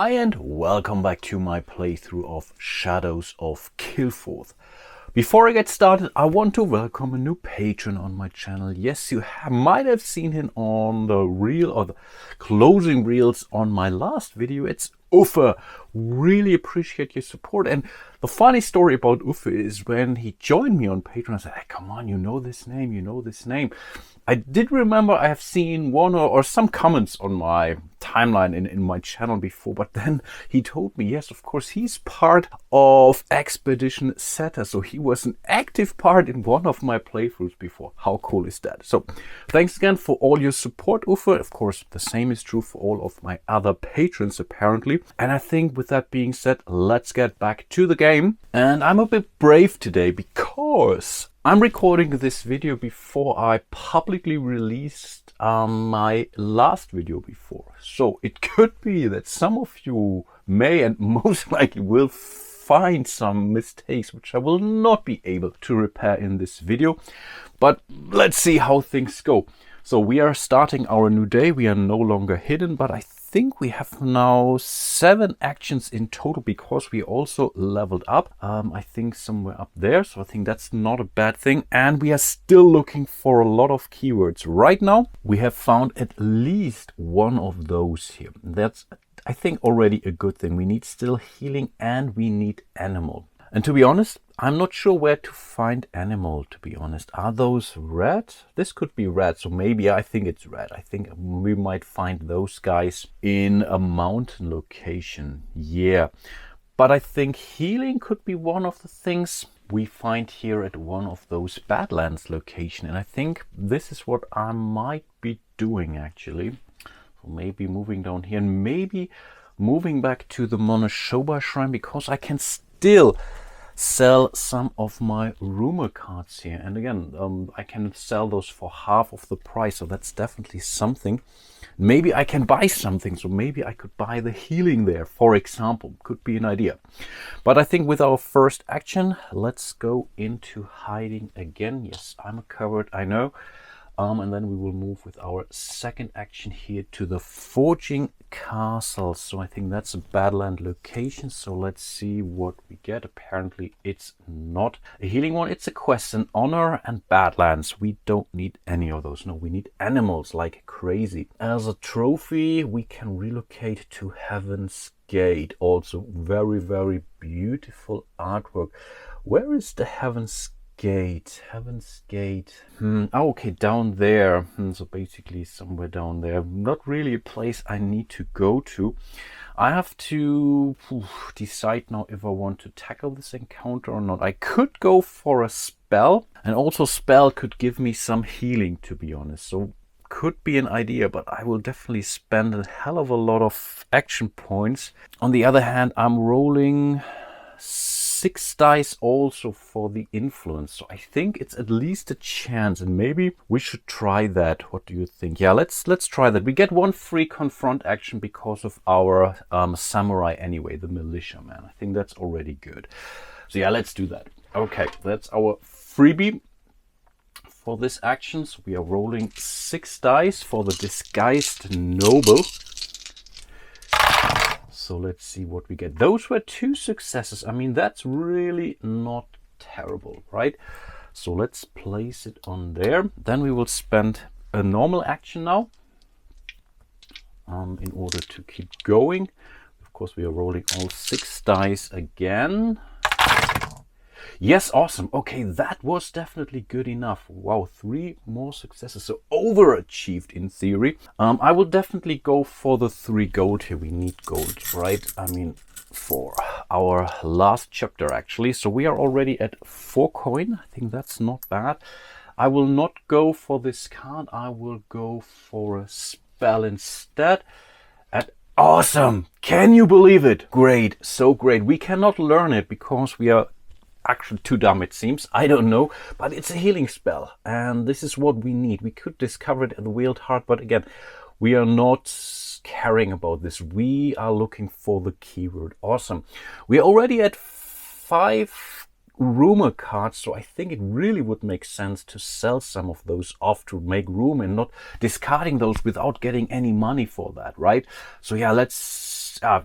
Hi and welcome back to my playthrough of Shadows of Kilforth. Before I get started, I want to welcome a new patron on my channel. Yes, you might have seen him on the reel or the closing reels on my last video. It's Uffe. Really appreciate your support. And the funny story about Uffe is when he joined me on Patreon, I said, hey, come on, you know this name. I did remember I have seen one or some comments on my timeline in my channel before, but then he told me, yes, of course, he's part of Expedition Zeta, so he was an active part in one of my playthroughs before. How cool is that? So thanks again for all your support, Uffe. Of course, the same is true for all of my other patrons, apparently. And I think with that being said, let's get back to the game. And I'm a bit brave today because I'm recording this video before I publicly released my last video before. So it could be that some of you may and most likely will find some mistakes which I will not be able to repair in this video. But let's see how things go. So we are starting our new day. We are no longer hidden, but I think we have now 7 actions in total because we also leveled up. I think somewhere up there. So I think that's not a bad thing. And we are still looking for a lot of keywords. Right now, we have found at least one of those here. That's, I think, already a good thing. We need still healing and we need animal. And to be honest, I'm not sure where to find animal, to be honest. Are those red? This could be red, so maybe I think it's red. I think we might find those guys in a mountain location. Yeah, but I think healing could be one of the things we find here at one of those Badlands location. And I think this is what I might be doing, actually. So maybe moving down here and maybe moving back to the Shobha shrine because I can still sell some of my rumor cards here. And again, I can sell those for half of the price. So that's definitely something. Maybe I can buy something. So maybe I could buy the healing there, for example. Could be an idea. But I think with our first action, let's go into hiding again. Yes, I'm covered, I know. And then we will move with our second action here to the Forging Castle. So I think that's a Badland location. So let's see what we get. Apparently it's not a healing one. It's a quest, an honor and Badlands. We don't need any of those. No, we need animals like crazy. As a trophy, we can relocate to Heaven's Gate. Also very, very beautiful artwork. Where is the Heaven's Gate? Heaven's Gate. Oh, okay, down there. So basically somewhere down there. Not really a place I need to go to. I have to decide now if I want to tackle this encounter or not. I could go for a spell, and also spell could give me some healing, to be honest. So could be an idea, but I will definitely spend a hell of a lot of action points. On the other hand, I'm rolling 6 dice also for the influence, so I think it's at least a chance, and maybe we should try that. What do you think? Yeah, let's try that. We get 1 free confront action because of our samurai anyway, the militia man. I think that's already good. So yeah, let's do that. Okay, that's our freebie for this action. So we are rolling 6 dice for the disguised noble. So let's see what we get. Those were 2 successes. I mean, that's really not terrible, right? So let's place it on there. Then we will spend a normal action now in order to keep going. Of course, we are rolling all 6 dice again. Yes, awesome. Okay, that was definitely good enough. Wow, 3 more successes. So overachieved in theory. I will definitely go for the 3 gold here. We need gold, right? I mean, for our last chapter, actually. So we are already at 4 coin. I think that's not bad. I will not go for this card. I will go for a spell instead. Awesome! Can you believe it? Great, so great. We cannot learn it because we are actually too dumb, it seems. I don't know, but it's a healing spell, and this is what we need. We could discover it at the Wield Heart, but again, we are not caring about this. We are looking for the keyword. Awesome. We are already at 5 rumor cards, so I think it really would make sense to sell some of those off to make room and not discarding those without getting any money for that, right? So yeah,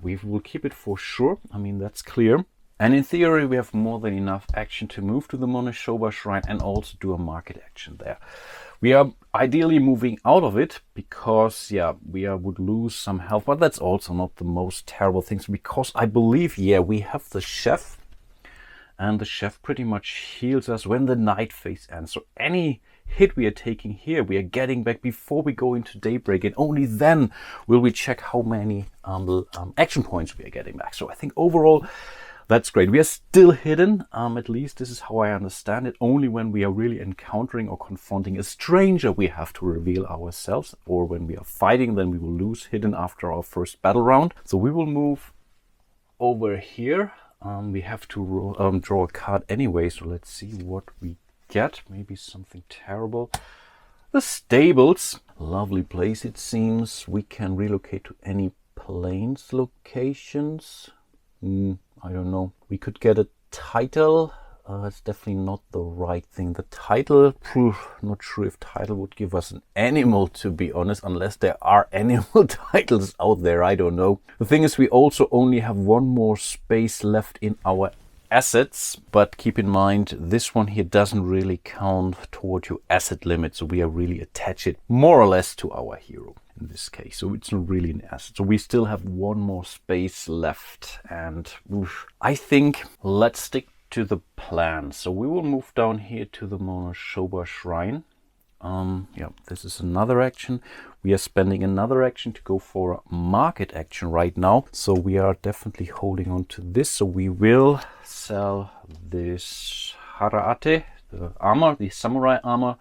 we will keep it for sure. I mean, that's clear. And in theory, we have more than enough action to move to the Shobha Shrine and also do a market action there. We are ideally moving out of it because, yeah, we would lose some health, but that's also not the most terrible things because I believe, yeah, we have the chef, and the chef pretty much heals us when the night phase ends. So any hit we are taking here, we are getting back before we go into daybreak, and only then will we check how many action points we are getting back. So I think overall, that's great. We are still hidden, at least this is how I understand it. Only when we are really encountering or confronting a stranger we have to reveal ourselves, or when we are fighting, then we will lose hidden after our first battle round. So we will move over here. We have to draw a card anyway, so let's see what we get. Maybe something terrible. The stables. Lovely place it seems. We can relocate to any plains locations. I don't know. We could get a title. It's definitely not the right thing. The title, not sure if title would give us an animal, to be honest, unless there are animal titles out there. I don't know. The thing is, we also only have one more space left in our assets, but keep in mind, this one here doesn't really count toward your asset limit. So we are really attached more or less to our hero in this case. So it's not really an asset. So we still have one more space left. And I think let's stick to the plan. So we will move down here to the Shobha Shrine. Yeah, this is another action. We are spending another action to go for a market action right now. So we are definitely holding on to this. So we will sell this Haraate, the armor, the samurai armor,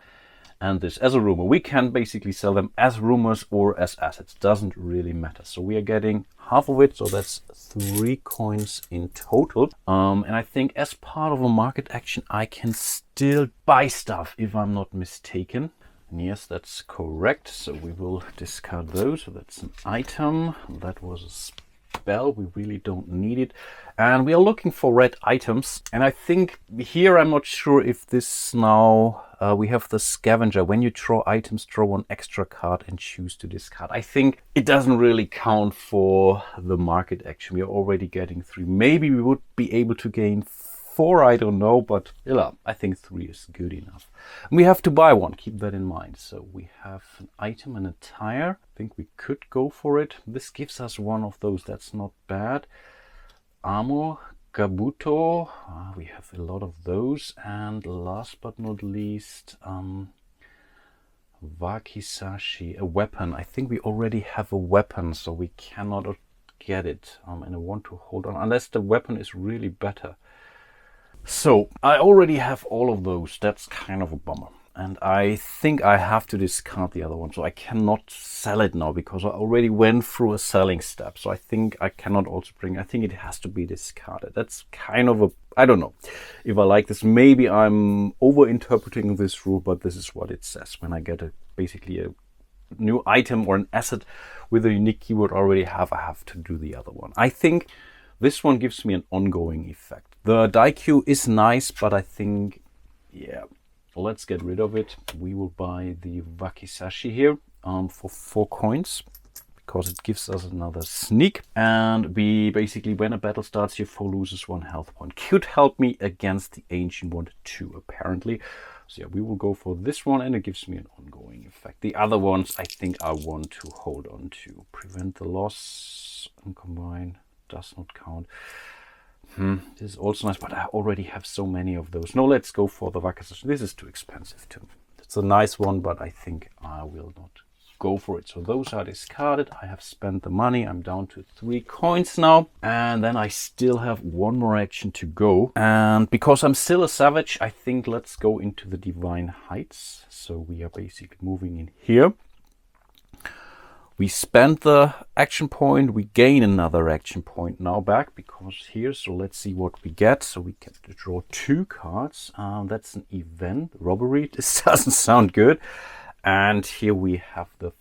and this as a rumor. We can basically sell them as rumors or as assets. Doesn't really matter. So we are getting half of it. So that's 3 coins in total. And I think as part of a market action, I can still buy stuff if I'm not mistaken. And yes, that's correct. So we will discard those. So that's an item. That was a spell. We really don't need it. And we are looking for red items. And I think here, I'm not sure if this now, we have the Scavenger. When you draw items, draw 1 extra card and choose to discard. I think it doesn't really count for the market action. We are already getting 3. Maybe we would be able to gain 4, I don't know, but yeah, I think 3 is good enough. And we have to buy 1, keep that in mind. So we have an item and a tire. I think we could go for it. This gives us 1 of those, that's not bad. Amo, Kabuto, we have a lot of those. And last but not least, Wakizashi, a weapon. I think we already have a weapon, so we cannot get it. And I want to hold on, unless the weapon is really better. So I already have all of those. That's kind of a bummer. And I think I have to discard the other one. So I cannot sell it now because I already went through a selling step. So I think I cannot also bring, I think it has to be discarded. That's kind of a, I don't know if I like this. Maybe I'm over-interpreting this rule, but this is what it says. When I get basically a new item or an asset with a unique keyword I already have, I have to do the other one. I think this one gives me an ongoing effect. The Daikyu is nice, but I think, yeah, let's get rid of it. We will buy the Wakizashi here for 4 coins because it gives us another sneak. And we basically, when a battle starts, your foe loses 1 health point. Could help me against the Ancient one too, apparently. So yeah, we will go for this one, and it gives me an ongoing effect. The other ones, I think I want to hold on to. Prevent the loss and combine does not count. This is also nice, but I already have so many of those. No, let's go for the Wakizashi. This is too expensive too. It's a nice one, but I think I will not go for it. So those are discarded. I have spent the money. I'm down to 3 coins now. And then I still have 1 more action to go. And because I'm still a savage, I think let's go into the Divine Heights. So we are basically moving in here. We spend the action point, we gain another action point now back because here, so let's see what we get. So we get to draw 2 cards. That's an event, robbery. This doesn't sound good. And here we have the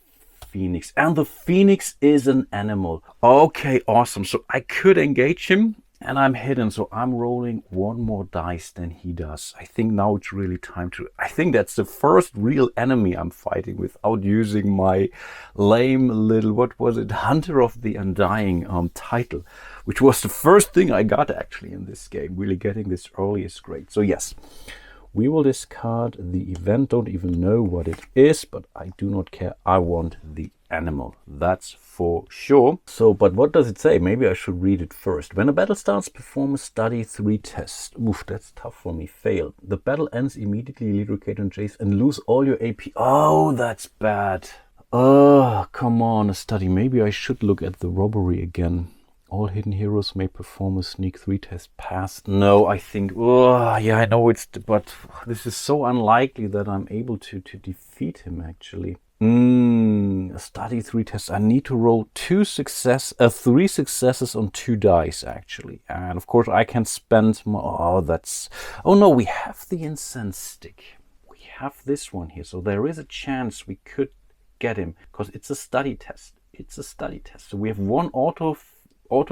Phoenix. And the Phoenix is an animal. Okay, awesome. So I could engage him. and I'm hidden, so I'm rolling one more dice than he does. I think now it's really time to... I think that's the first real enemy I'm fighting without using my lame little, what was it, Hunter of the Undying title, which was the first thing I got actually in this game. Really getting this early is great. So yes, we will discard the event. Don't even know what it is, but I do not care. I want the animal, that's for sure. So, but what does it say? Maybe I should read it first. When a battle starts, perform a study 3 test. Oof, that's tough for me. Failed. The battle ends immediately. Lead Rocket and Chase and lose all your AP. Oh, that's bad. Oh, come on, a study. Maybe I should look at the robbery again. All hidden heroes may perform a sneak 3 test. Pass. No, I think... Oh, yeah, I know it's... But this is so unlikely that I'm able to defeat him, actually. A study 3 tests. I need to roll 3 successes on 2 dice, actually. And of course, I can spend my... Oh, that's... Oh, no, we have the incense stick. We have this one here. So there is a chance we could get him. Because it's a study test. It's a study test. So we have one auto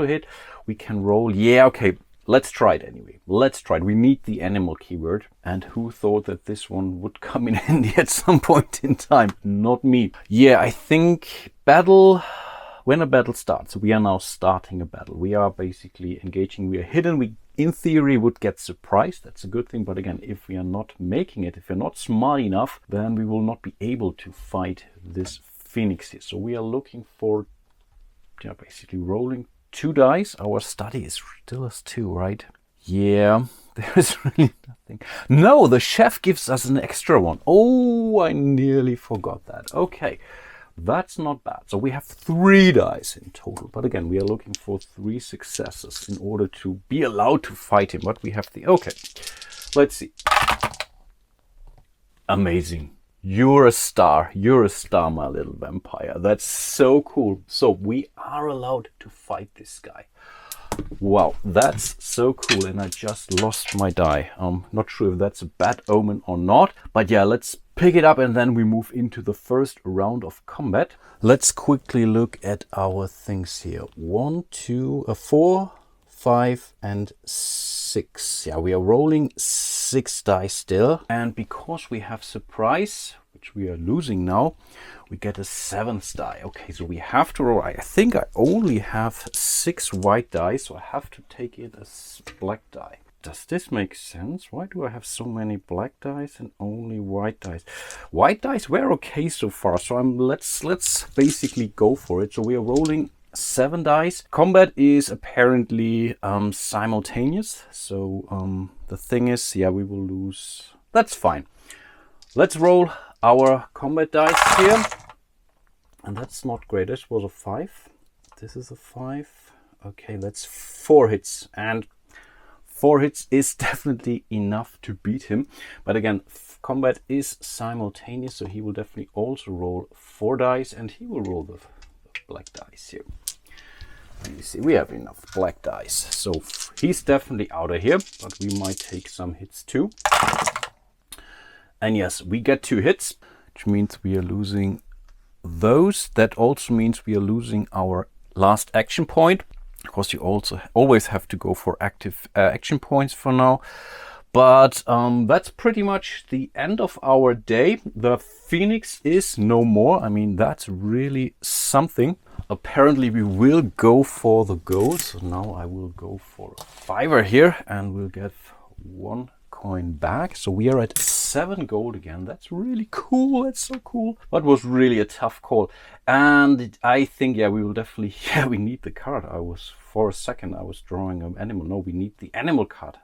hit. We can roll. Yeah, okay. Let's try it anyway. Let's try it. We need the animal keyword. And who thought that this one would come in handy at some point in time? Not me. Yeah, I think when a battle starts, we are now starting a battle. We are basically engaging. We are hidden. We, in theory, would get surprised. That's a good thing. But again, if we are not making it, if we're not smart enough, then we will not be able to fight this phoenix here. So we are looking for, yeah, basically rolling 2 dice. Our study is still as 2, right? Yeah, there is really nothing. No, the chef gives us an extra one. Oh, I nearly forgot that. Okay, that's not bad. So we have 3 dice in total. But again, we are looking for 3 successes in order to be allowed to fight him. But we have the... Okay, let's see. Amazing. You're a star, my little vampire. That's so cool. So we are allowed to fight this guy. Wow, that's so cool. And I just lost my die. Not sure if that's a bad omen or not. But yeah, let's pick it up and then we move into the first round of combat. Let's quickly look at our things here. 1, 2, 4, 5, and 6. Yeah, we are rolling 6 dice still. And because we have surprise, which we are losing now, we get a 7th die. Okay, so we have to roll. I think I only have 6 white dice, so I have to take it as black die. Does this make sense? Why do I have so many black dice and only white dice? White dice were okay so far, so let's basically go for it. So we are rolling 7 dice. Combat is apparently simultaneous. So the thing is, yeah, we will lose. That's fine. Let's roll our combat dice here. And that's not great. This was a 5. This is a 5. Okay, that's 4 hits. And 4 hits is definitely enough to beat him. But again, combat is simultaneous, so he will definitely also roll 4 dice, and he will roll the black dice here. And you see, we have enough black dice. So he's definitely out of here, but we might take some hits too. And yes, we get 2 hits, which means we are losing those. That also means we are losing our last action point. Of course, you also always have to go for active action points for now. But that's pretty much the end of our day. The Phoenix is no more. I mean, that's really something. Apparently, we will go for the gold. So now I will go for a 5er here and we'll get 1 coin back. So we are at 7 gold again. That's really cool. That's so cool. That was really a tough call. And I think, yeah, we will definitely, yeah, we need the card. For a second, I was drawing an animal. No, we need the animal card.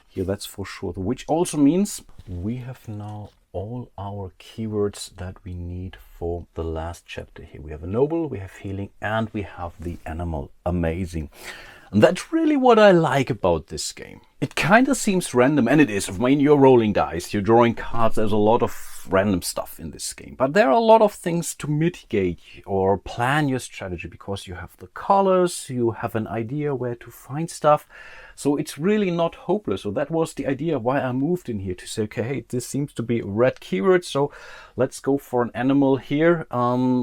Here, that's for sure. Which also means we have now all our keywords that we need for the last chapter here. We have a noble, we have healing, and we have the animal. Amazing. And that's really what I like about this game. It kind of seems random, and it is. I mean, you're rolling dice, you're drawing cards. There's a lot of of random stuff in this game, but there are a lot of things to mitigate or plan your strategy, because you have the colors, you have an idea where to find stuff. So it's really not hopeless. So that was the idea why I moved in here, to say, okay, hey, this seems to be a red keyword, so let's go for an animal here,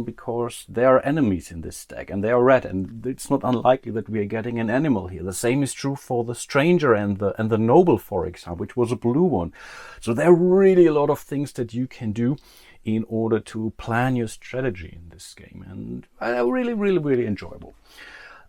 because there are enemies in this deck and they are red, and it's not unlikely that we are getting an animal here. The same is true for the stranger and the noble, for example, which was a blue one. So there are really a lot of things that you can do in order to plan your strategy in this game, and really enjoyable.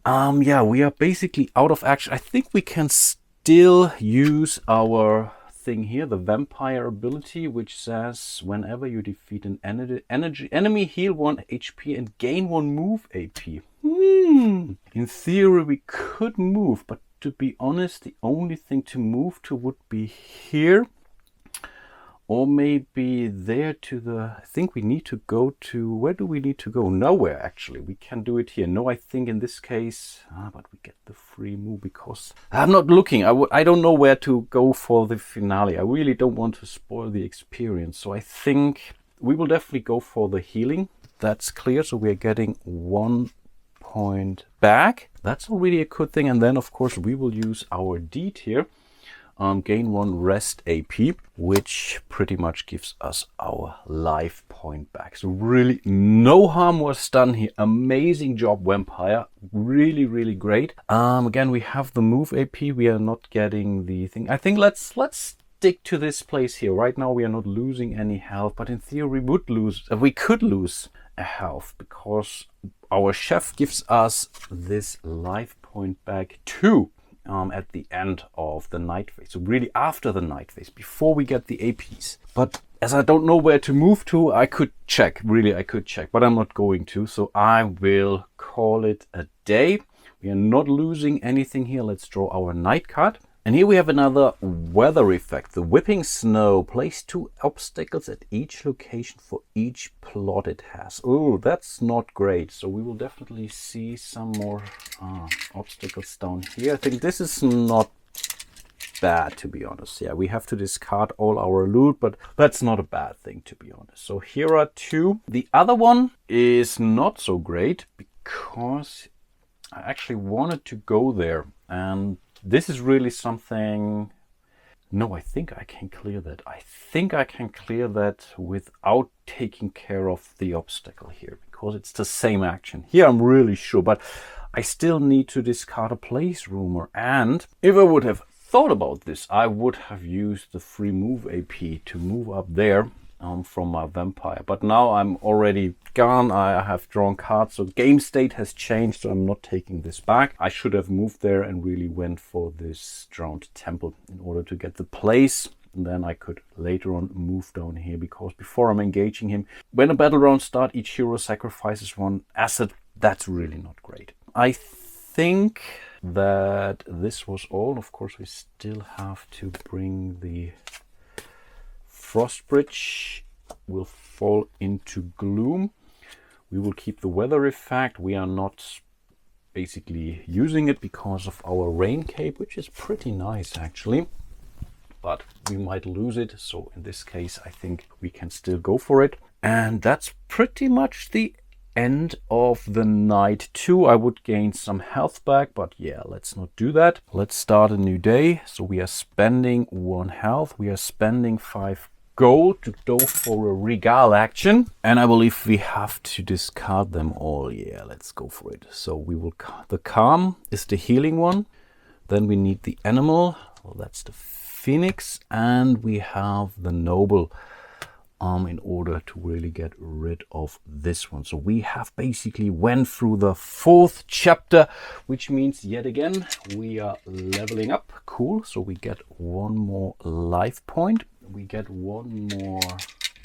Yeah, we are basically out of action. I think we can still use our thing here, the vampire ability, which says whenever you defeat an enemy, heal 1 HP and gain 1 move AP. In theory, we could move, but to be honest, the only thing to move to would be here. Or maybe there to the... I think we need to go to... Where do we need to go? Nowhere, actually. We can do it here. No, I think in this case... but we get the free move because... I'm not looking. I don't know where to go for the finale. I really don't want to spoil the experience. So I think we will definitely go for the healing. That's clear. So we're getting 1 point back. That's already a good thing. And then, of course, we will use our deed here. Gain 1 rest AP, which pretty much gives us our life point back. So really no harm was done here. Amazing job, Vampire. Really great. Again, we have the move AP. We are not getting the thing. I think let's stick to this place here. Right now we are not losing any health, but in theory we could lose a health, because our chef gives us this life point back too. At the end of the night phase. So really after the night phase, before we get the APs. But as I don't know where to move to, I could check. Really, I could check, but I'm not going to. So I will call it a day. We are not losing anything here. Let's draw our night card. And here we have another weather effect. The whipping snow. Place 2 obstacles at each location for each plot it has. Oh, that's not great. So we will definitely see some more obstacles down here. I think this is not bad, to be honest. Yeah, we have to discard all our loot, but that's not a bad thing, to be honest. So here are 2. The other one is not so great, because I actually wanted to go there, and this is really something... No, I think I can clear that. I think I can clear that without taking care of the obstacle here, because it's the same action. Here I'm really sure, but I still need to discard a place rumor. And if I would have thought about this, I would have used the free move AP to move up there from my vampire. But now I'm already gone. I have drawn cards, so game state has changed, so I'm not taking this back. I should have moved there and really went for this drowned temple in order to get the place. And then I could later on move down here, because before I'm engaging him, when a battle round starts, each hero sacrifices 1 asset. That's really not great. I think that this was all. Of course, we still have to bring the Frost Bridge. Will fall into gloom. We will keep the weather effect. We are not basically using it because of our rain cape, which is pretty nice actually, but we might lose it. So in this case, I think we can still go for it. And that's pretty much the end of the night 2. I would gain some health back, but yeah, let's not do that. Let's start a new day. So we are spending 1 health. We are spending 5 gold to go for a regal action, and I believe we have to discard them all. Yeah, let's go for it. So we will... The calm is the healing one. Then we need the animal. Well, that's the phoenix, and we have the noble in order to really get rid of this one. So we have basically went through the 4th chapter, which means yet again we are leveling up. Cool. So we get 1 more life point. We get 1 more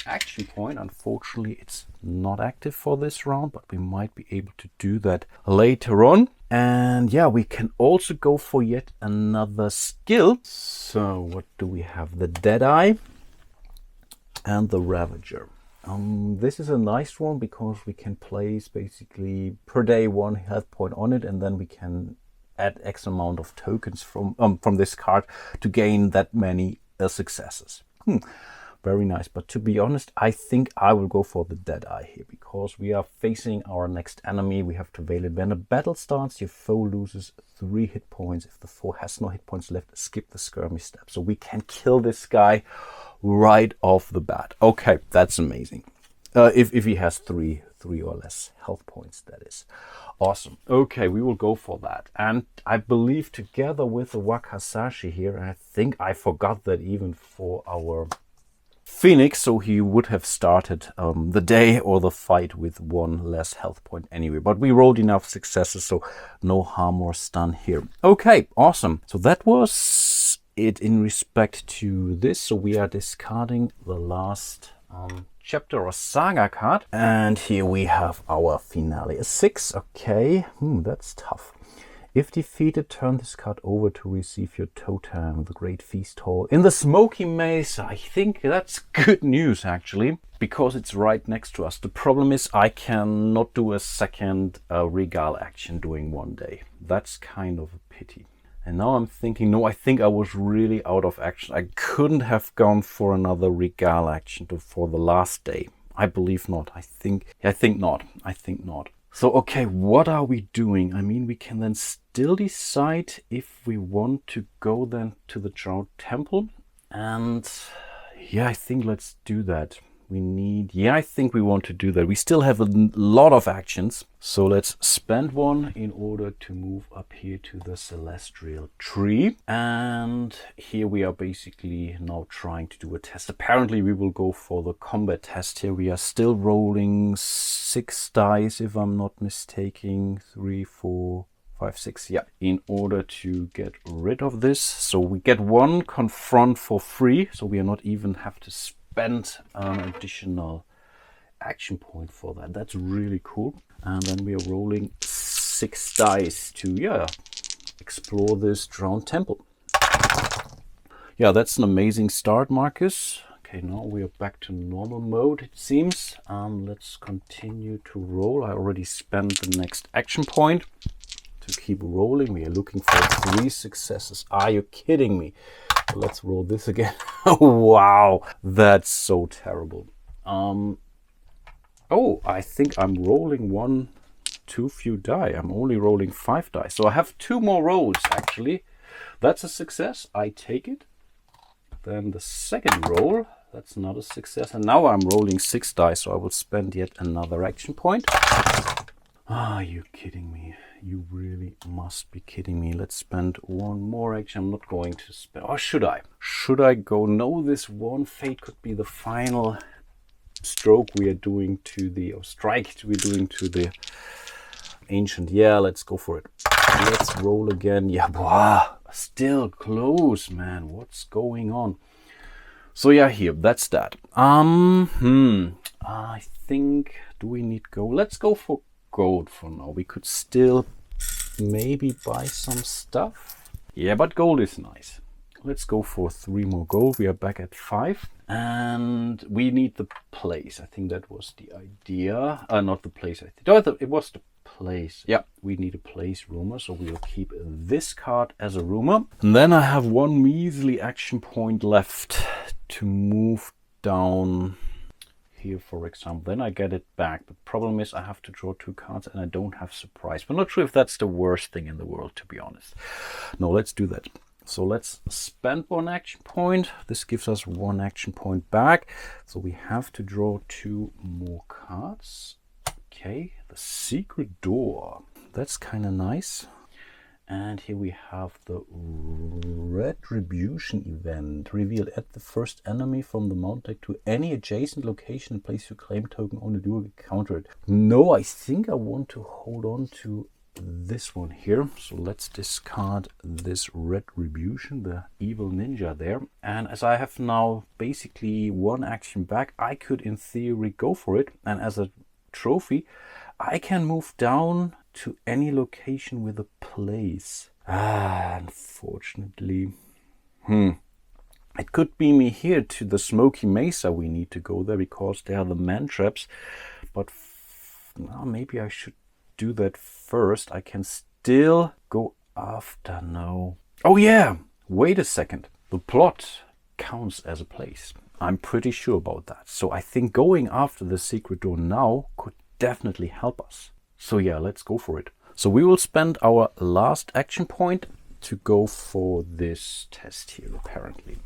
action point. Unfortunately, it's not active for this round, but we might be able to do that later on. And yeah, we can also go for yet another skill. So what do we have? The Deadeye and the Ravager. This is a nice one because we can place basically per day 1 health point on it, and then we can add X amount of tokens from this card to gain that many successes. Very nice. But to be honest, I think I will go for the Deadeye here, because we are facing our next enemy. We have to veil it. When a battle starts, your foe loses 3 hit points. If the foe has no hit points left, skip the skirmish step. So we can kill this guy right off the bat. Okay, that's amazing. If he has three or less health points, that is. Awesome. Okay, we will go for that. And I believe together with the Wakasashi here, I think I forgot that even for our Phoenix, so he would have started the day or the fight with 1 less health point anyway. But we rolled enough successes, so no harm was done here. Okay, awesome. So that was it in respect to this. So we are discarding the last chapter or saga card. And here we have our finale. A 6, okay. That's tough. If defeated, turn this card over to receive your totem, the Great Feast Hall in the Smoky Mesa. I think that's good news, actually, because it's right next to us. The problem is I cannot do a second Regal action during one day. That's kind of a pity. And now I'm thinking, no, I think I was really out of action. I couldn't have gone for another Regal action for the last day. I believe not. I think not. So, okay, what are we doing? I mean, we can then still decide if we want to go then to the Drowned Temple. And yeah, I think let's do that. I think we want to do that. We still have a lot of actions. So let's spend 1 in order to move up here to the Celestial Tree. And here we are basically now trying to do a test. Apparently we will go for the combat test here. We are still rolling 6 dice, if I'm not mistaken. 3, 4, 5, 6. Yeah, in order to get rid of this. So we get 1 confront for free. So we are not even have to spend an additional action point for that. That's really cool. And then we are rolling 6 dice to explore this Drowned Temple. Yeah, that's an amazing start, Marcus. Okay, now we are back to normal mode, it seems. Let's continue to roll. I already spent the next action point to keep rolling. We are looking for 3 successes. Are you kidding me? Let's roll this again. Wow, that's so terrible. Oh, I think I'm rolling too few die. I'm only rolling 5 dice. So I have 2 more rolls, actually. That's a success. I take it. Then the second roll, that's not a success. And now I'm rolling 6 dice, so I will spend yet another action point. Are you kidding me? You really must be kidding me. Let's spend 1 more action. I'm not going to spend... Or should I? Should I go? No, this one fate could be the final stroke we are doing to the... Or strike we're doing to the ancient. Yeah, let's go for it. Let's roll again. Yeah, wow, still close, man. What's going on? So yeah, here, that's that. I think... Do we need gold? Let's go for gold for now. We could still maybe buy some stuff. Yeah, but gold is nice. Let's go for 3 more gold. We are back at 5. And we need the place. I think that was the idea. Not the place, I think. Oh, it was the place. Yeah, we need a place rumor. So we'll keep this card as a rumor. And then I have 1 measly action point left to move down here, for example. Then I get it back. The problem is I have to draw 2 cards and I don't have surprise. But I'm not sure if that's the worst thing in the world, to be honest. No, let's do that. So let's spend 1 action point. This gives us 1 action point back. So we have to draw 2 more cards. Okay, the secret door. That's kind of nice. And here we have the Retribution Event. Reveal add the first enemy from the mount deck to any adjacent location and place your claim token on the duel, counter it. No, I think I want to hold on to this one here. So let's discard this Retribution, the evil ninja there. And as I have now basically 1 action back, I could in theory go for it. And as a trophy, I can move down to any location with a place. Unfortunately. It could be me here to the Smoky Mesa. We need to go there because they are the man traps. But maybe I should do that first. I can still go after. No. Oh yeah, wait a second. The plot counts as a place. I'm pretty sure about that. So I think going after the secret door now could definitely help us. So yeah, let's go for it. So we will spend our last action point to go for this test here, apparently.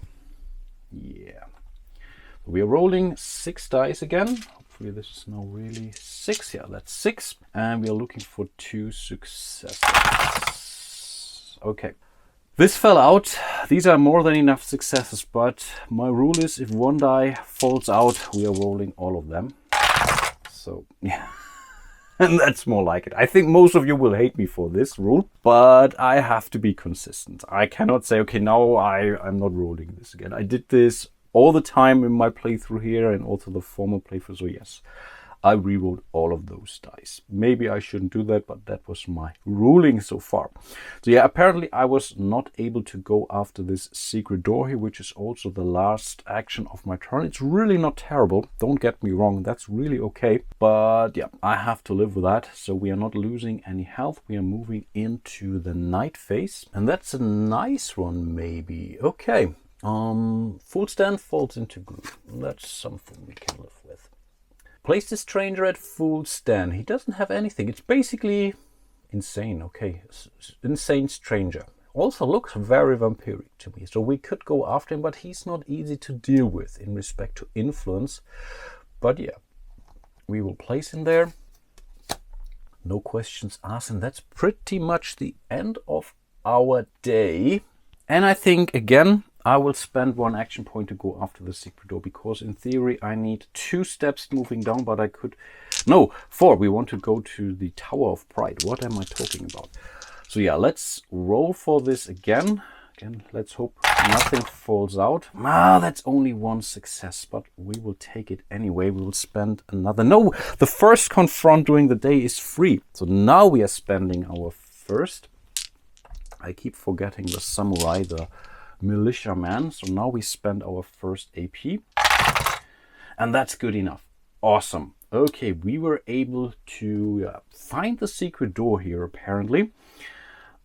Yeah. We are rolling 6 dice again. Hopefully this is now really 6. Yeah, that's 6. And we are looking for 2 successes. Okay. This fell out. These are more than enough successes, but my rule is if one die falls out, we are rolling all of them. So, yeah. And that's more like it. I think most of you will hate me for this rule, but I have to be consistent. I cannot say, okay, now I'm not rolling this again. I did this all the time in my playthrough here and also the former playthrough, so yes. I rerolled all of those dice. Maybe I shouldn't do that, but that was my ruling so far. So yeah, apparently I was not able to go after this secret door here, which is also the last action of my turn. It's really not terrible. Don't get me wrong. That's really okay. But yeah, I have to live with that. So we are not losing any health. We are moving into the night phase. And that's a nice one, maybe. Okay. Full stand falls into groove. That's something we can live with. Place the stranger at full stand. He doesn't have anything. It's basically insane. Okay, insane stranger. Also looks very vampiric to me. So we could go after him, but he's not easy to deal with in respect to influence. But yeah, we will place him there. No questions asked. And that's pretty much the end of our day. And I think, again, I will spend 1 action point to go after the secret door, because in theory I need 2 steps moving down, but I could... No, 4. We want to go to the Tower of Pride. What am I talking about? So yeah, let's roll for this again. Again, let's hope nothing falls out. Ah, that's only 1 success, but we will take it anyway. We will spend another... No, the first confront during the day is free. So now we are spending our first... I keep forgetting the samurai, the militiaman. So now we spend our first AP. And that's good enough. Awesome. Okay, we were able to find the secret door here, apparently.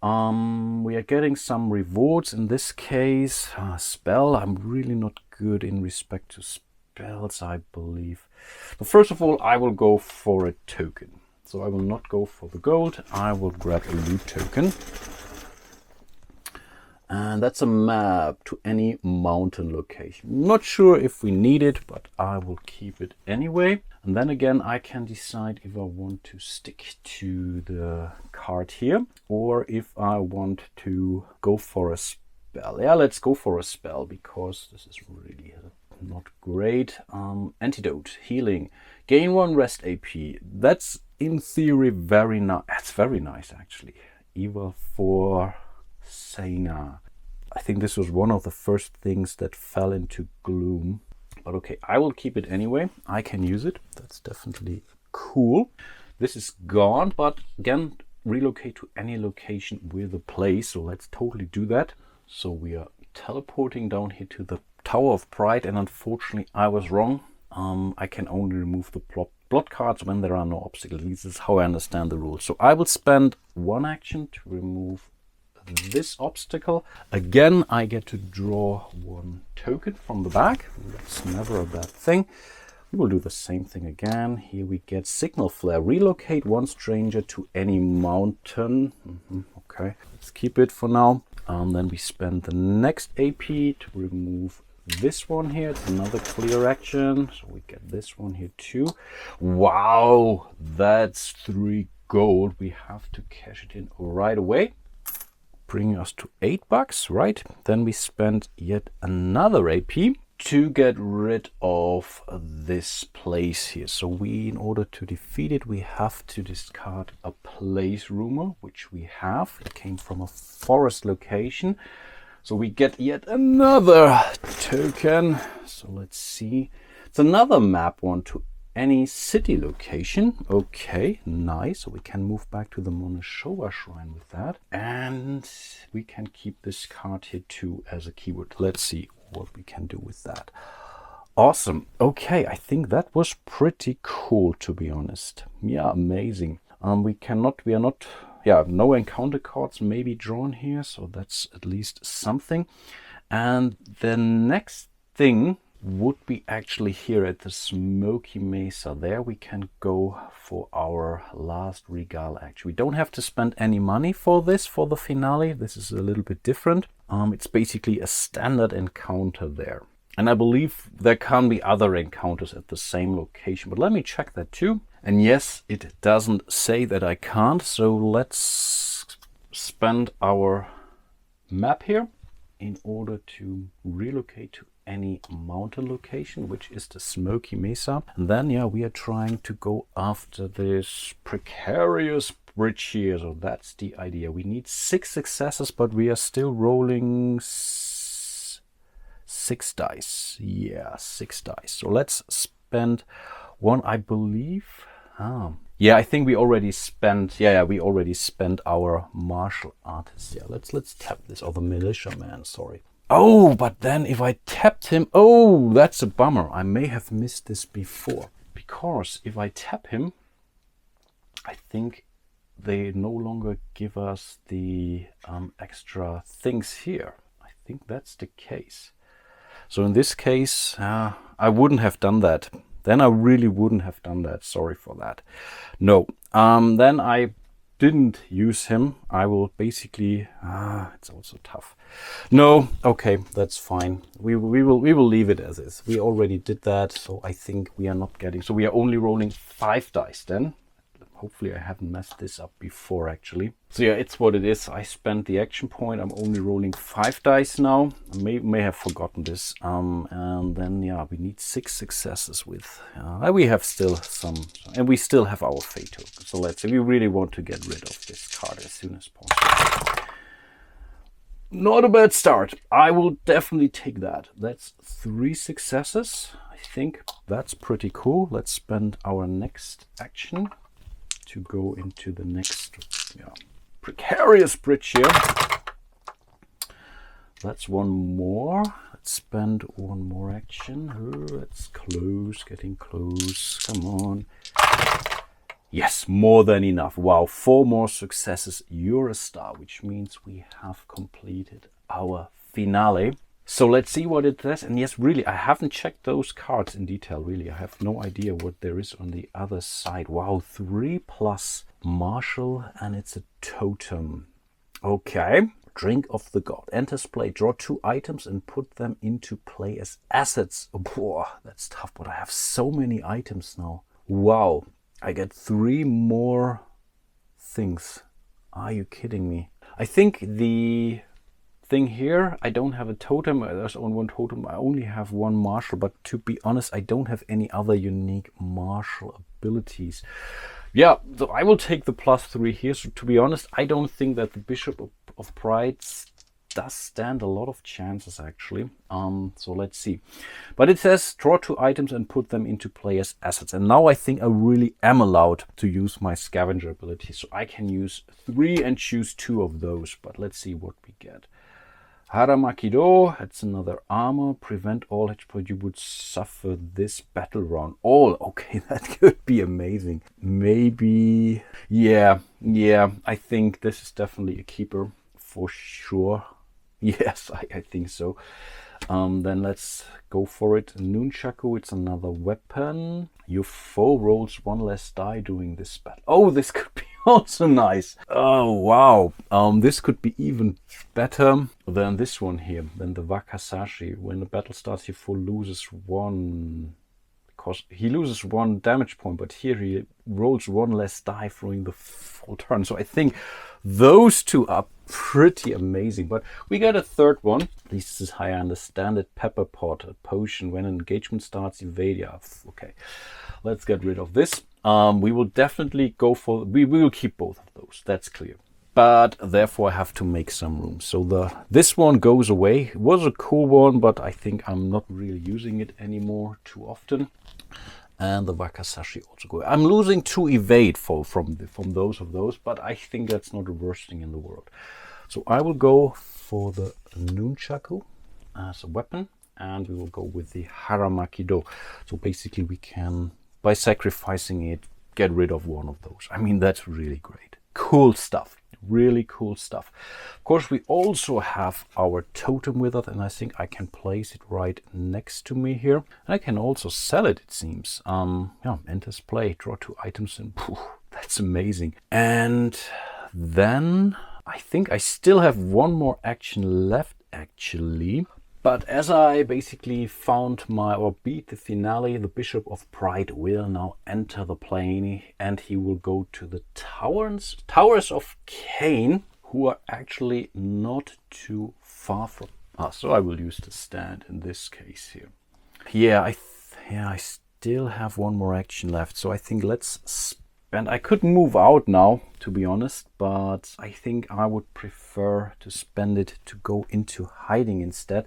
We are getting some rewards. In this case, spell. I'm really not good in respect to spells, I believe. But first of all, I will go for a token. So I will not go for the gold. I will grab a loot token. And that's a map to any mountain location. Not sure if we need it, but I will keep it anyway. And then again, I can decide if I want to stick to the card here or if I want to go for a spell. Yeah, let's go for a spell because this is really not great. Antidote, healing, gain 1 rest AP. That's in theory very nice. That's very nice actually. Evil for Saina. I think this was one of the first things that fell into gloom. But okay, I will keep it anyway. I can use it. That's definitely cool. This is gone, but again, relocate to any location with a place. So let's totally do that. So we are teleporting down here to the Tower of Pride, and unfortunately I was wrong. I can only remove the blood cards when there are no obstacles. This is how I understand the rules. So I will spend 1 action to remove this obstacle. Again, I get to draw 1 token from the back. That's never a bad thing. We will do the same thing again. Here we get Signal Flare. Relocate 1 stranger to any mountain. Okay, let's keep it for now. Then we spend the next AP to remove this one here. It's another clear action. So we get this one here too. Wow, that's 3 gold. We have to cash it in right away. Bringing us to $8, right? Then we spend yet another AP to get rid of this place here. So we, in order to defeat it, we have to discard a place rumor, which we have. It came from a forest location. So we get yet another token. So let's see. It's another map one to any city location. Okay, nice. So we can move back to the Shobha shrine with that. And we can keep this card here too as a keyword. Let's see what we can do with that. Awesome. Okay, I think that was pretty cool, to be honest. Yeah, amazing. We are not, no encounter cards may be drawn here. So that's at least something. And the next thing would be actually here at the Smoky Mesa. There we can go for our last Regal action. We don't have to spend any money for this, for the finale. This is a little bit different. It's basically a standard encounter there. And I believe there can be other encounters at the same location, but let me check that too. And yes, it doesn't say that I can't, so let's spend our map here in order to relocate to any mountain location, which is the Smoky Mesa. And then, yeah, we are trying to go after this precarious bridge here. So that's the idea. We need 6 successes, but we are still rolling 6 dice. Yeah, 6 dice. So let's spend one, I believe. Yeah, I think we already spent. Yeah, we already spent our martial artist. Yeah, let's tap this. Or the militiaman. Sorry. Oh, but then if I tapped him, oh, that's a bummer. I may have missed this before, because if I tap him, I think they no longer give us the extra things here. I think that's the case. So in this case, I wouldn't have done that. Then I really wouldn't have done that. Sorry for that. No. Then I didn't use him. I will basically. It's also tough. No. Okay, that's fine. We will leave it as is. We already did that, so I think we are not getting. So we are only rolling 5 dice then. Hopefully I haven't messed this up before actually. So yeah, it's what it is. I spent the action point. I'm only rolling 5 dice now. I may have forgotten this. And then yeah, we need 6 successes with. We have still some, and we still have our fate token. So let's say we really want to get rid of this card as soon as possible. Not a bad start. I will definitely take that. That's 3 successes. I think that's pretty cool. Let's spend our next action to go into the next precarious bridge here. That's one more. Let's spend one more action. Let's close, getting close. Come on. Yes, more than enough. Wow, 4 more successes. You're a star, which means we have completed our finale. So let's see what it says. And yes, really, I haven't checked those cards in detail, really. I have no idea what there is on the other side. Wow, 3 plus martial, and it's a totem. Okay. Drink of the God. Enters play. Draw 2 items and put them into play as assets. Oh, that's tough, but I have so many items now. Wow. I get 3 more things. Are you kidding me? I think the thing here, I don't have a totem. There's only 1 totem. I only have 1 martial, but to be honest, I don't have any other unique martial abilities. Yeah, so I will take the +3 here. So to be honest, I don't think that the Bishop of Pride does stand a lot of chances actually. So let's see. But it says draw 2 items and put them into play as assets. And now I think I really am allowed to use my Scavenger ability. So I can use 3 and choose 2 of those. But let's see what we get. Haramakido, that's another armor. Prevent all HP you would suffer this battle round. All, okay, that could be amazing. Maybe, yeah, I think this is definitely a keeper for sure. Yes, I think so. Then let's go for it. Nunchaku, it's another weapon. Your foe rolls 1 less die during this battle. Oh, this could be also nice. Oh, wow. This could be even better than this one here, than the Wakasashi. When the battle starts, your foe loses 1. Because he loses 1 damage point, but here he rolls 1 less die during the full turn. So I think those 2 are pretty amazing. But we got a 3rd one. At least this is how I understand it. Pepper pot, a potion. When an engagement starts, evade. Yeah, okay. Let's get rid of this. We will definitely go for. We will keep both of those. That's clear. But therefore I have to make some room. So this one goes away. It was a cool one, but I think I'm not really using it anymore too often. And the Wakasashi also go. I'm losing 2 evade from those, but I think that's not the worst thing in the world. So I will go for the Nunchaku as a weapon, and we will go with the Haramakido. So basically we can, by sacrificing it, get rid of 1 of those. I mean, that's really great. Cool stuff. Really cool stuff. Of course, we also have our totem with us, and I think I can place it right next to me here. And I can also sell it, it seems. Yeah, enters play, draw 2 items, and poof, that's amazing. And then I think I still have one more action left, actually. But as I basically found or beat the finale, the Bishop of Pride will now enter the plane, and he will go to the Towers of Cain, who are actually not too far from us. So I will use the stand in this case here. Yeah, I still have one more action left. So I think let's spend. I could move out now, to be honest, but I think I would prefer to spend it to go into hiding instead.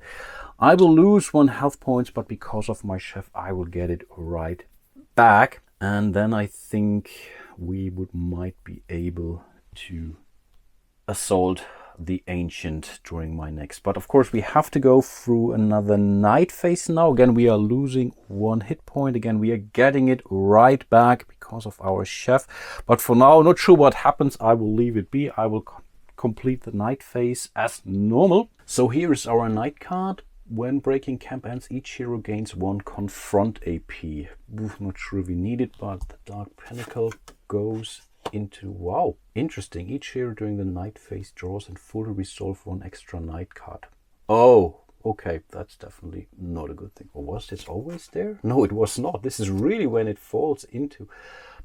I will lose 1 health point, but because of my chef, I will get it right back. And then I think we might be able to assault the Ancient during my next. But of course, we have to go through another night phase now. Again, we are losing 1 hit point. Again, we are getting it right back because of our chef. But for now, not sure what happens. I will leave it be. I will complete the night phase as normal. So here is our night card. When breaking camp ends, each hero gains 1 confront AP. Not sure we need it, but the Dark Pinnacle goes into, wow, interesting. Each hero during the night phase draws and fully resolve 1 extra night card. Oh, okay, that's definitely not a good thing. Or was this always there? No, it was not. This is really when it falls into.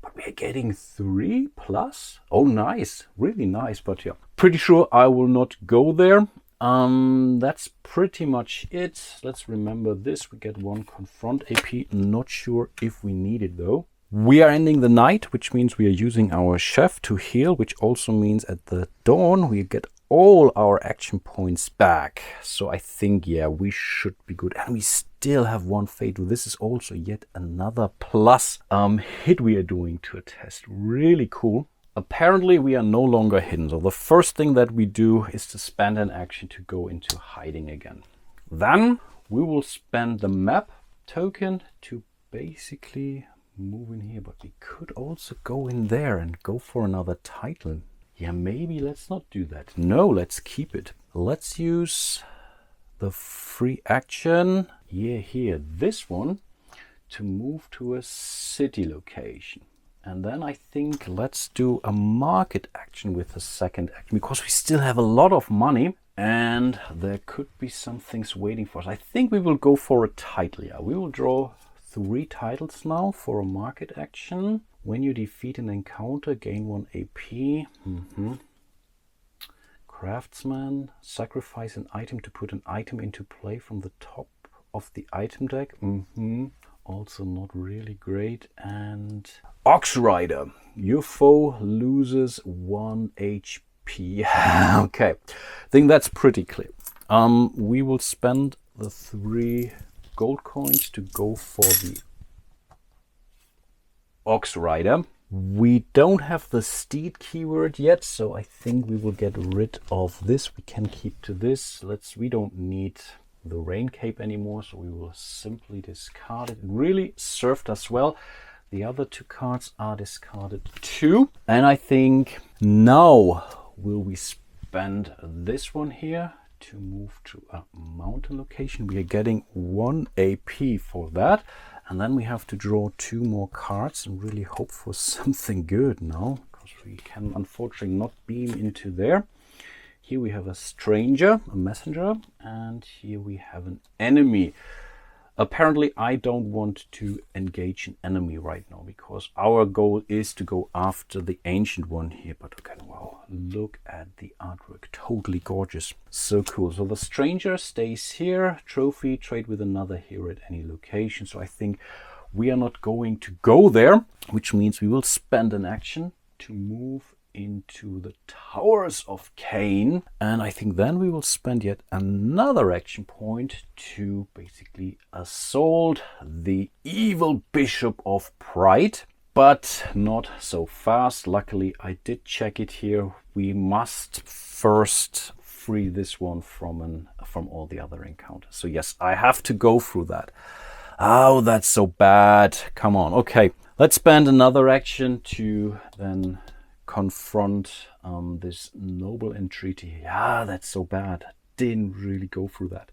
But we are getting 3 plus. Oh, nice, really nice. But yeah, pretty sure I will not go there. That's pretty much it. Let's remember this. We get 1 confront AP. Not sure if we need it though. We are ending the night, which means we are using our chef to heal, which also means at the dawn we get all our action points back. So I think, yeah, we should be good. And we still have 1 fatal. This is also yet another plus hit we are doing to a test. Really cool. Apparently we are no longer hidden. So the first thing that we do is to spend an action to go into hiding again. Then we will spend the map token to basically move in here, but we could also go in there and go for another title. Yeah, maybe let's not do that. No, let's keep it. Let's use the free action. Yeah, here, this one, to move to a city location. And then I think let's do a market action with the second action, because we still have a lot of money and there could be some things waiting for us. I think we will go for a title. Yeah, we will draw 3 titles now for a market action. When you defeat an encounter, gain 1 AP. Craftsman, sacrifice an item to put an item into play from the top of the item deck. Also not really great. And Ox Rider, your foe loses 1 HP. Okay, I think that's pretty clear. We will spend the 3 gold coins to go for the Ox Rider. We don't have the steed keyword yet, so I think we will get rid of this. We can keep to this. We don't need the rain cape anymore, so we will simply discard it. It really served us well. The other 2 cards are discarded too. And I think now will we spend this one here to move to a mountain location. We are getting 1 AP for that. And then we have to draw 2 more cards and really hope for something good now, because we can unfortunately not beam into there. Here we have a stranger, a messenger, and here we have an enemy. Apparently I don't want to engage an enemy right now, because our goal is to go after the ancient one here. But okay, wow, look at the artwork, totally gorgeous, so cool. So the stranger stays here, trophy, trade with another hero at any location. So I think we are not going to go there, which means we will spend an action to move into the Towers of Cain, and I think then we will spend yet another action point to basically assault the evil Bishop of Pride, but not so fast. Luckily I did check it here. We must first free this one from all the other encounters. So yes, I have to go through that. Oh, that's so bad. Come on. Okay, let's spend another action to then confront this noble entreaty. Yeah, that's so bad. Didn't really go through that.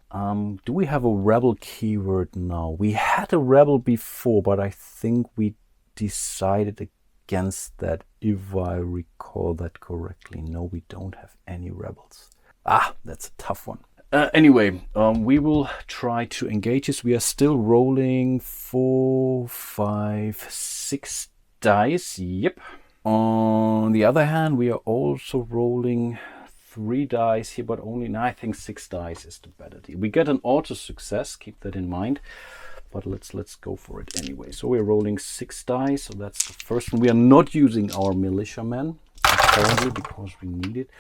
Do we have a rebel keyword now? We had a rebel before, but I think we decided against that, if I recall that correctly. No, we don't have any rebels. That's a tough one. Anyway, we will try to engage this. We are still rolling 4, 5, 6 dice. Yep. On the other hand, we are also rolling 3 dice here, but only, I think 6 dice is the better deal. We get an auto success, keep that in mind. But let's go for it anyway. So we're rolling 6 dice. So that's the first one. We are not using our militiamen apparently because we need it.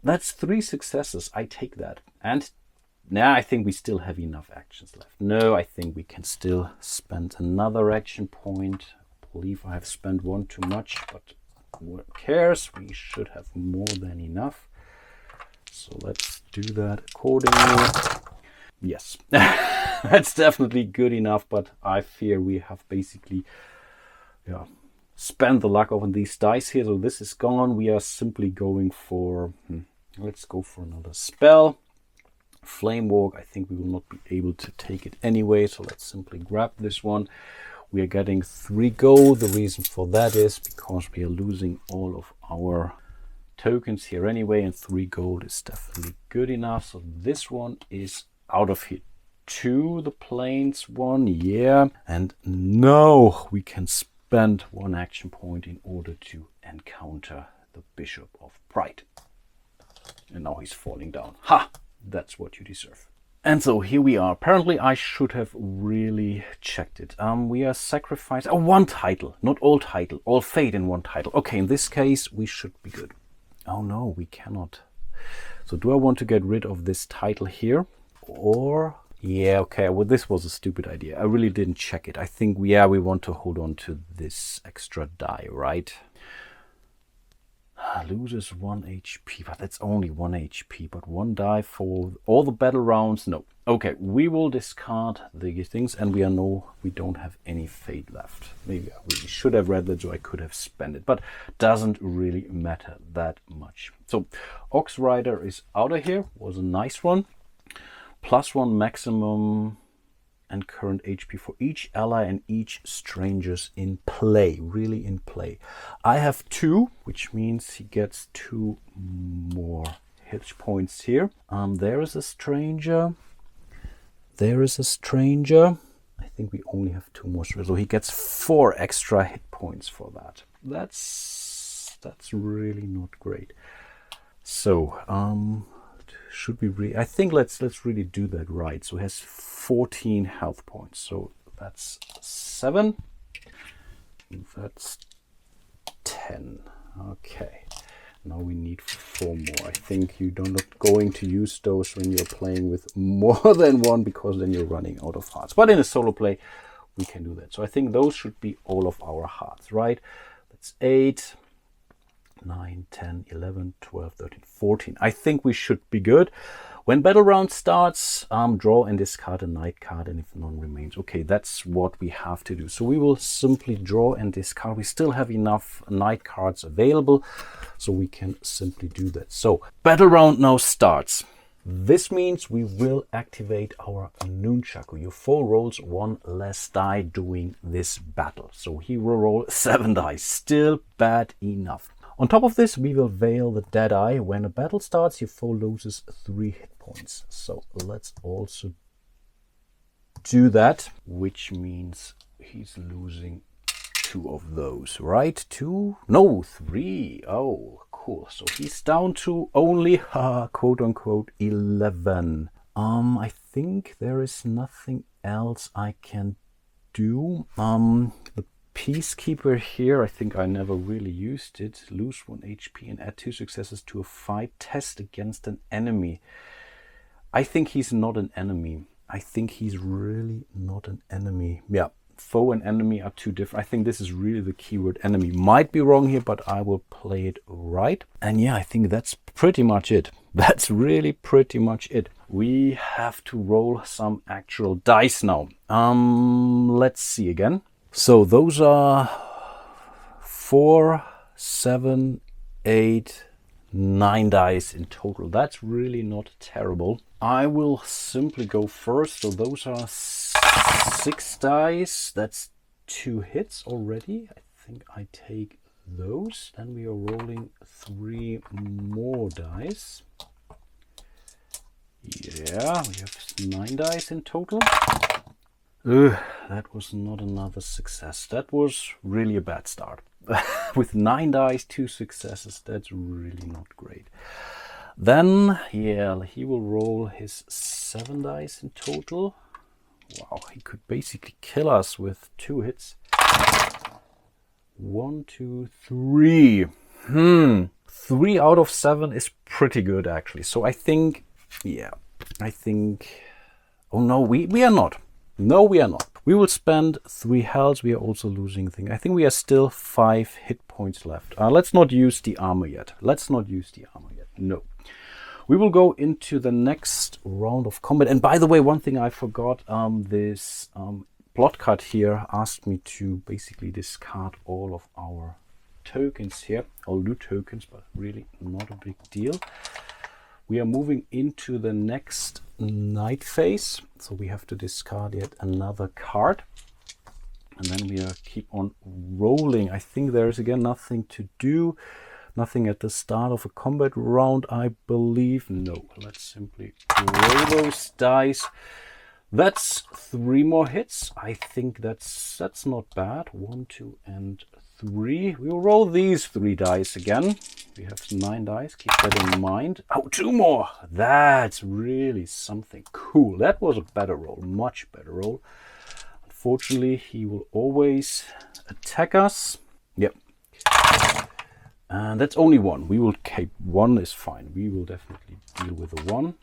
That's 3 successes. I take that. And now I think we still have enough actions left. No, I think we can still spend another action point. I believe I have spent 1 too much, but who cares? We should have more than enough. So let's do that accordingly. Yes, that's definitely good enough, but I fear we have basically spent the luck on these dice here. So this is gone. We are simply going for, let's go for another spell. Flame Walk, I think we will not be able to take it anyway, so let's simply grab this one. We are getting 3 gold. The reason for that is because we are losing all of our tokens here anyway, and 3 gold is definitely good enough. So this one is out of here. 2, the plains one, yeah. And no, we can spend 1 action point in order to encounter the Bishop of Pride. And now he's falling down. Ha! That's what you deserve. And so here we are. Apparently I should have really checked it. We are sacrificing 1 title, not all title, all fate in 1 title. Okay, in this case we should be good. Oh no, we cannot. So do I want to get rid of this title here? Or, yeah, okay, well, this was a stupid idea. I really didn't check it. I think, we want to hold on to this extra die, right? Loses 1 HP, but that's only 1 HP, but 1 die for all the battle rounds. No. Okay, we will discard the things, and we don't have any fate left. Maybe I really should have read that, so I could have spent it, but doesn't really matter that much. So Ox Rider is out of here. Was a nice one. +1 maximum and current HP for each ally and each strangers in play, really in play. I have 2, which means he gets 2 more hit points here. There is a stranger. There is a stranger. I think we only have 2 more, so he gets 4 extra hit points for that. That's really not great. So should we I think let's really do that right. So he has 14 health points. So that's 7. That's 10. Okay. Now we need 4 more. I think you're not going to use those when you're playing with more than 1, because then you're running out of hearts. But in a solo play, we can do that. So I think those should be all of our hearts, right? That's 8. 9, 10, 11, 12, 13, 14. I think we should be good. When battle round starts, draw and discard a night card, and if none remains. Okay, that's what we have to do. So we will simply draw and discard. We still have enough night cards available, so we can simply do that. So battle round now starts. This means we will activate our Nunchaku. Your foe rolls 1 less die during this battle. So he will roll 7 dice. Still bad enough. On top of this, we will veil the dead eye. When a battle starts, your foe loses 3 hit points. So let's also do that, which means he's losing 2 of those, right? 2? No, 3. Oh, cool. So he's down to only, quote unquote, 11. I think there is nothing else I can do. The Peacekeeper here, I think I never really used it. Lose 1 HP and add 2 successes to a fight test against an enemy. I think he's not an enemy. I think he's really not an enemy. Yeah, foe and enemy are 2 different. I think this is really the keyword enemy. Might be wrong here, but I will play it right. And yeah, I think that's pretty much it. That's really pretty much it. We have to roll some actual dice now. Let's see again. So those are 4 7, 8, 9 dice in total. That's really not terrible. I will simply go first. So those are 6 dice. That's 2 hits already. I think I take those. Then we are rolling 3 more dice. Yeah, we have 9 dice in total. That was not another success. That was really a bad start. With 9 dice, 2 successes, that's really not great. Then, yeah, he will roll his 7 dice in total. Wow, he could basically kill us with 2 hits. 1, 2, 3. 3 out of 7 is pretty good, actually. So I think, yeah, oh no, we are not. No, we are not. We will spend 3 health. We are also losing thing. I think we are still 5 hit points left. Let's not use the armor yet. No. We will go into the next round of combat. And by the way, one thing I forgot, this plot card here asked me to basically discard all of our tokens here. All loot tokens, but really not a big deal. We are moving into the next night phase, so we have to discard yet another card, and then we keep on rolling. I think there is again nothing to do, nothing at the start of a combat round, I believe. No, let's simply roll those dice. That's 3 more hits. I think that's not bad. 1, 2, and 3. We'll roll these 3 dice again. We have 9 dice, keep that in mind. Oh, 2 more! That's really something cool. That was a better roll, much better roll. Unfortunately, he will always attack us. Yep. And that's only 1. We will keep 1 is fine. We will definitely deal with the 1.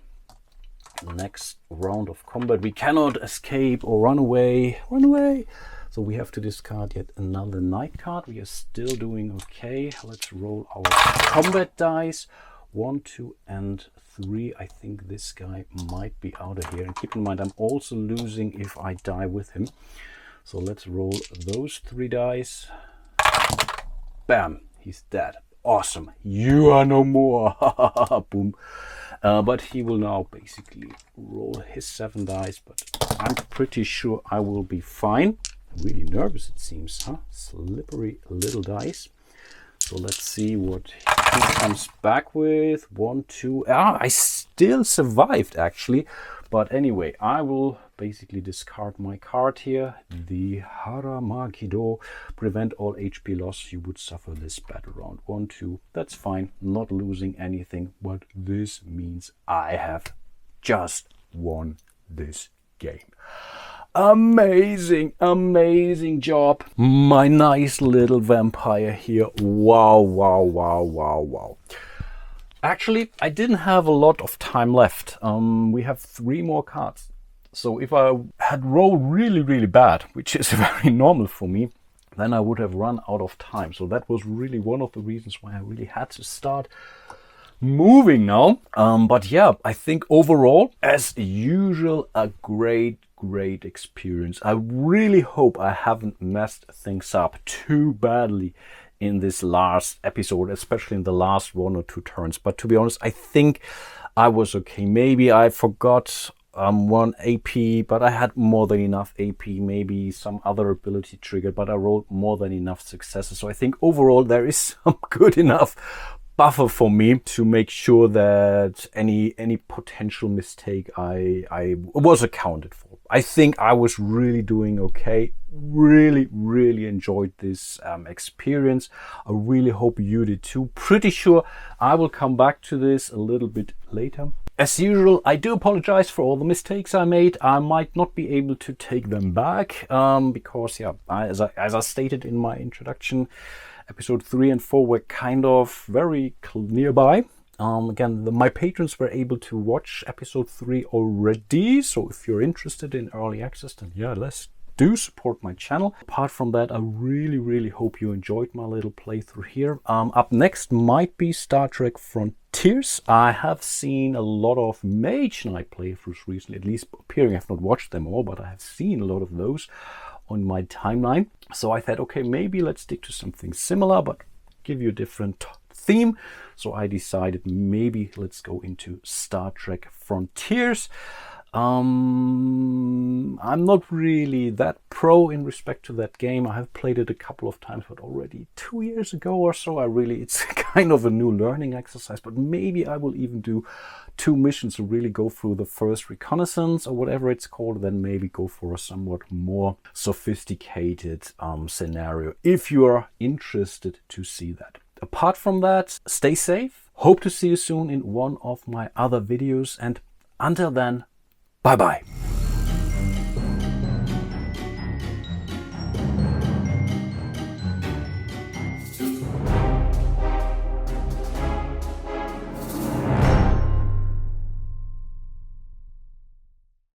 Next round of combat. We cannot escape or run away. Run away! So we have to discard yet another night card. We are still doing okay. Let's roll our combat dice. 1, 2, and 3. I think this guy might be out of here. And keep in mind, I'm also losing if I die with him. So let's roll those 3 dice. Bam! He's dead. Awesome. You are no more. Boom. But he will now basically roll his 7 dice. But I'm pretty sure I will be fine. Really nervous, it seems, huh? Slippery little dice. So let's see what he comes back with. 1, 2. I still survived, actually. But anyway, I will basically discard my card here. The Haramakido. Prevent all HP loss. You would suffer this battle round. 1, 2. That's fine. Not losing anything. But this means I have just won this game. Amazing, amazing job. My nice little vampire here. Wow, wow, wow, wow, wow. Actually, I didn't have a lot of time left. We have 3 more cards. So if I had rolled really, really bad, which is very normal for me, then I would have run out of time. So that was really one of the reasons why I really had to start moving now. But yeah, I think overall, as usual, a great experience. I really hope I haven't messed things up too badly in this last episode, especially in the last 1 or 2 turns. But to be honest, I think I was okay. Maybe I forgot 1 AP, but I had more than enough AP, maybe some other ability triggered, but I rolled more than enough successes. So I think overall there is some good enough buffer for me to make sure that any potential mistake I was accounted for. I think I was really doing okay. Really enjoyed this experience. I really hope you did too. Pretty sure I will come back to this a little bit later. As usual, I do apologize for all the mistakes I made. I might not be able to take them back because, yeah, as I stated in my introduction, episode 3 and 4 were kind of very nearby. Again, my patrons were able to watch episode 3 already. So if you're interested in early access, then yeah, let's do support my channel. Apart from that, I really hope you enjoyed my little playthrough here. Up next might be Star Trek Frontiers. I have seen a lot of Mage Knight playthroughs recently, at least appearing. I've not watched them all, but I have seen a lot of those on my timeline. So I thought, okay, maybe let's stick to something similar, but give you a different theme. So I decided maybe let's go into Star Trek Frontiers. I'm not really that pro in respect to that game. I have played it a couple of times, but already 2 years ago or so. It's kind of a new learning exercise, but maybe I will even do 2 missions to really go through the first reconnaissance or whatever it's called, then maybe go for a somewhat more sophisticated scenario if you are interested to see that. Apart from that, stay safe. Hope to see you soon in one of my other videos, and until then, bye-bye.